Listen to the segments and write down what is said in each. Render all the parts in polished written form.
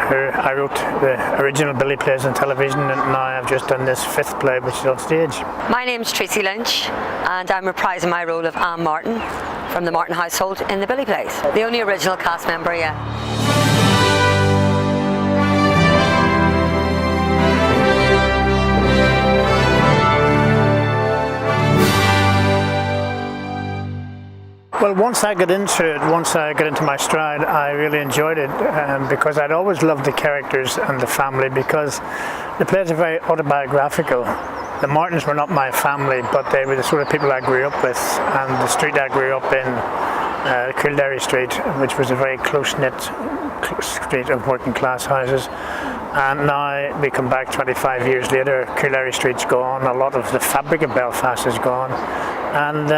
I wrote the original Billy plays on television, and now I've just done this 5th play which is on stage. My name's Tracy Lynch and I'm reprising my role of Anne Martin from the Martin household in the Billy plays. The only original cast member, yeah. Well, once I got into my stride, I really enjoyed it because I'd always loved the characters and the family, because the plays are very autobiographical. The Martins were not my family, but they were the sort of people I grew up with, and the street I grew up in, Kildare Street, which was a very close-knit street of working class houses. And now we come back 25 years later, Kildare Street's gone, a lot of the fabric of Belfast is gone. And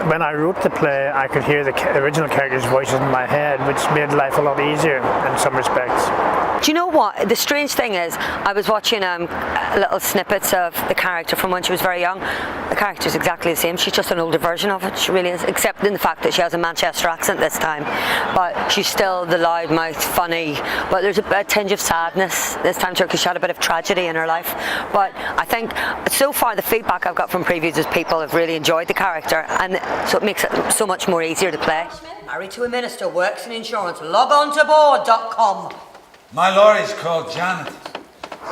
when I wrote the play, I could hear the original characters' voices in my head, which made life a lot easier in some respects. Do you know what? The strange thing is, I was watching little snippets of the character from when she was very young. The character's exactly the same. She's just an older version of it. She really is, except in the fact that she has a Manchester accent this time. But she's still the loudmouth, funny. But there's a tinge of sadness this time to her because she had a bit of tragedy in her life. But I think so far the feedback I've got from previews is people have really enjoyed the character, and so it makes it so much more easier to play. Married to a minister, works in insurance. Log on to board.com. My laurie's called Janet.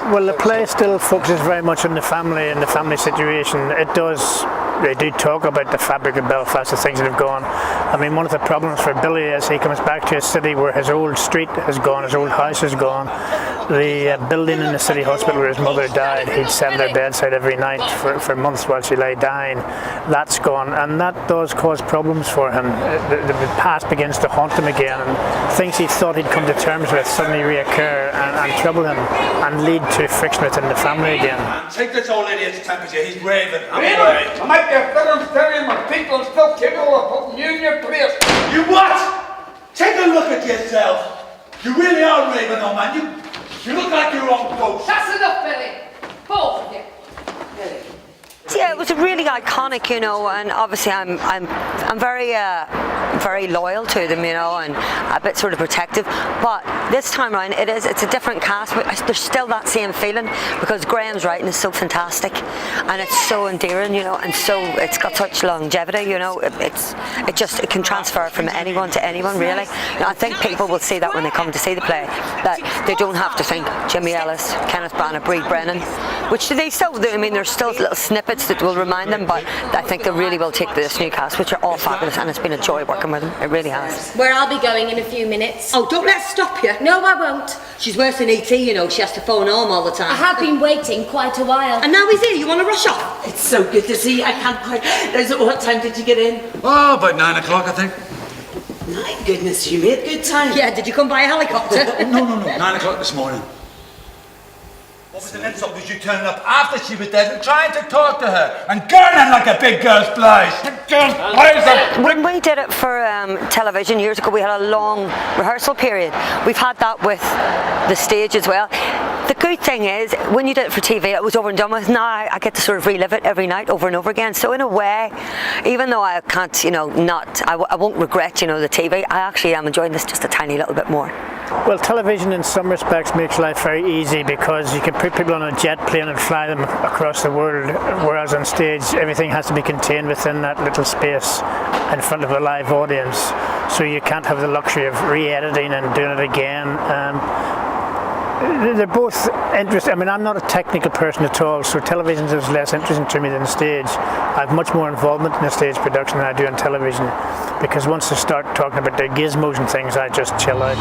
Well, the play still focuses very much on the family and the family situation. They do talk about the fabric of Belfast, the things that have gone. I mean, one of the problems for Billy is he comes back to a city where his old street has gone, his old house is gone. The building in the city hospital where his mother died, he'd sat at their bedside every night for months while she lay dying. That's gone, and that does cause problems for him. The past begins to haunt him again, and things he thought he'd come to terms with suddenly reoccur and trouble him and lead to friction within the family again. Take this old idiot's temperature, he's raving. I'm away. I might be a Philistine my people are still capable of putting you in your place. You what? Take a look at yourself. You really are raving, old man. You look like your own ghost. That's enough, Billy. Both of you. Billy. Yeah, it was really iconic, you know, and obviously I'm very loyal to them, you know, and a bit sort of protective. But this time around, it's a different cast, but there's still that same feeling because Graham's writing is so fantastic, and it's so endearing, you know, and so it's got such longevity, you know. It can transfer from anyone to anyone, really. You know, I think people will see that when they come to see the play, that they don't have to think Jimmy Ellis, Kenneth Branagh, Brie Brennan, which they still do. I mean, there's still little snippets that will remind them, but I think they really will take this new cast, which are all fabulous, and it's been a joy working with them. It really has. Where I'll be going in a few minutes. Oh, don't let her stop you. No, I won't. She's worse than E.T., you know. She has to phone home all the time. I have been waiting quite a while. And now he's here. You want to rush off? It's so good to see you. I can't quite... What time did you get in? Oh, about 9 o'clock, I think. My goodness, you made good time. Yeah, did you come by a helicopter? No. 9 o'clock this morning. What was the insult? Was you turning up after she was dead and trying to talk to her and gurning like a big girl's blouse? When we did it for television years ago, we had a long rehearsal period. We've had that with the stage as well. The good thing is, when you did it for TV, it was over and done with. Now I get to sort of relive it every night over and over again. So in a way, even though I can't, you know, I won't regret, you know, the TV, I actually am enjoying this just a tiny little bit more. Well, television in some respects makes life very easy because you can put people on a jet plane and fly them across the world, whereas on stage everything has to be contained within that little space in front of a live audience. So you can't have the luxury of re-editing and doing it again. They're both interesting. I mean, I'm not a technical person at all, so television is less interesting to me than stage. I have much more involvement in the stage production than I do on television, because once they start talking about their gizmos and things, I just chill out.